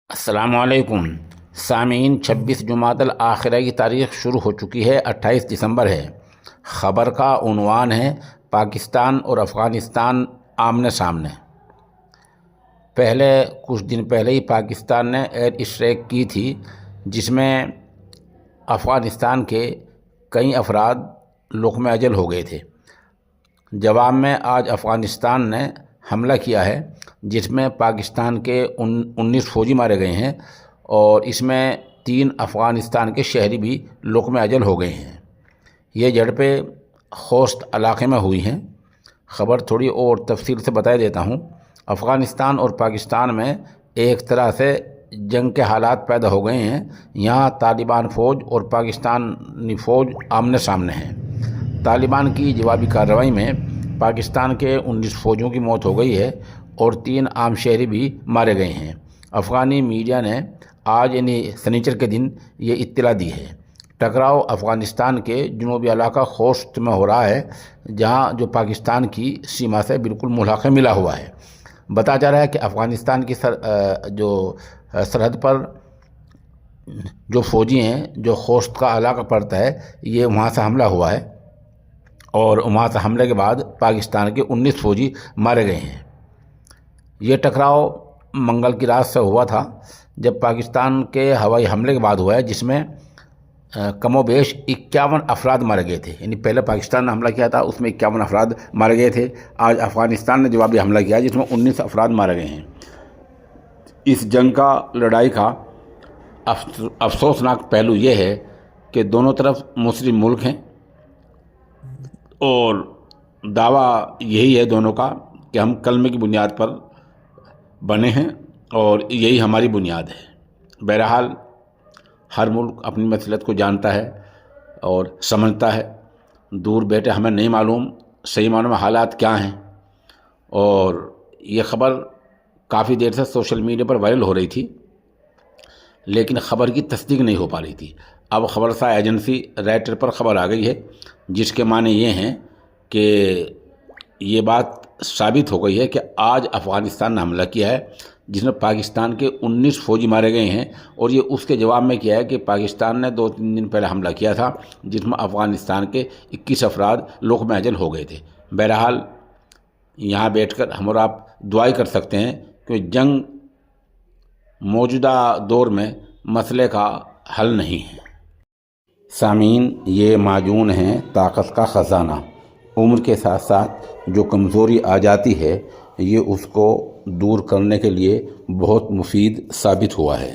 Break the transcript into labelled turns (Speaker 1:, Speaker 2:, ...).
Speaker 1: السلام علیکم سامعین، 26 جمادی الآخرہ کی تاریخ شروع ہو چکی ہے، 28 دسمبر ہے۔ خبر کا عنوان ہے پاکستان اور افغانستان آمنے سامنے۔ کچھ دن پہلے ہی پاکستان نے ایئر اسٹرائیک کی تھی، جس میں افغانستان کے کئی افراد لقمہ اجل ہو گئے تھے۔ جواب میں آج افغانستان نے حملہ کیا ہے، جس میں پاکستان کے 19 فوجی مارے گئے ہیں اور اس میں 3 افغانستان کے شہری بھی لقمہ اجل ہو گئے ہیں۔ یہ جھڑپیں خوست علاقے میں ہوئی ہیں۔ خبر تھوڑی اور تفصیل سے بتا دیتا ہوں۔ افغانستان اور پاکستان میں ایک طرح سے جنگ کے حالات پیدا ہو گئے ہیں۔ یہاں طالبان فوج اور پاکستانی فوج آمنے سامنے ہیں۔ طالبان کی جوابی کارروائی میں پاکستان کے 19 فوجیوں کی موت ہو گئی ہے اور 3 عام شہری بھی مارے گئے ہیں۔ افغانی میڈیا نے آج یعنی سنیچر کے دن یہ اطلاع دی ہے۔ ٹکراؤ افغانستان کے جنوبی علاقہ خوست میں ہو رہا ہے، جہاں جو پاکستان کی سیما سے بالکل ملحقہ ملا ہوا ہے۔ بتایا جا رہا ہے کہ افغانستان کی سرحد پر جو فوجی ہیں، جو خوست کا علاقہ پڑتا ہے، یہ وہاں سے حملہ ہوا ہے اور وہاں سے حملے کے بعد پاکستان کے 19 فوجی مارے گئے ہیں۔ یہ ٹکراؤ منگل کی رات سے ہوا تھا، جب پاکستان کے ہوائی حملے کے بعد ہوا ہے، جس میں کم و بیش 51 افراد مارے گئے تھے۔ یعنی پہلے پاکستان نے حملہ کیا تھا، اس میں 51 افراد مارے گئے تھے۔ آج افغانستان نے جوابی حملہ کیا، جس میں 19 افراد مارے گئے ہیں۔ اس جنگ کا لڑائی کا افسوسناک پہلو یہ ہے کہ دونوں طرف مسلم ملک ہیں اور دعویٰ یہی ہے دونوں کا کہ ہم کلمے کی بنیاد پر بنے ہیں اور یہی ہماری بنیاد ہے۔ بہرحال ہر ملک اپنی مصلحت کو جانتا ہے اور سمجھتا ہے۔ دور بیٹھے ہمیں نہیں معلوم صحیح معنوں میں حالات کیا ہیں، اور یہ خبر کافی دیر سے سوشل میڈیا پر وائرل ہو رہی تھی، لیکن خبر کی تصدیق نہیں ہو پا رہی تھی۔ اب خبرساز ایجنسی رائٹر پر خبر آ گئی ہے، جس کے معنی یہ ہیں کہ یہ بات ثابت ہو گئی ہے کہ آج افغانستان نے حملہ کیا ہے، جس میں پاکستان کے 19 فوجی مارے گئے ہیں، اور یہ اس کے جواب میں کیا ہے کہ پاکستان نے 2-3 دن پہلے حملہ کیا تھا، جس میں افغانستان کے 21 افراد لقمہ اجل ہو گئے تھے۔ بہرحال یہاں بیٹھ کر ہم اور آپ دعائیں کر سکتے ہیں کہ جنگ موجودہ دور میں مسئلے کا حل نہیں ہے۔ سامعین، یہ معجون ہے طاقت کا خزانہ۔ عمر کے ساتھ ساتھ جو کمزوری آ جاتی ہے، یہ اس کو دور کرنے کے لیے بہت مفید ثابت ہوا ہے۔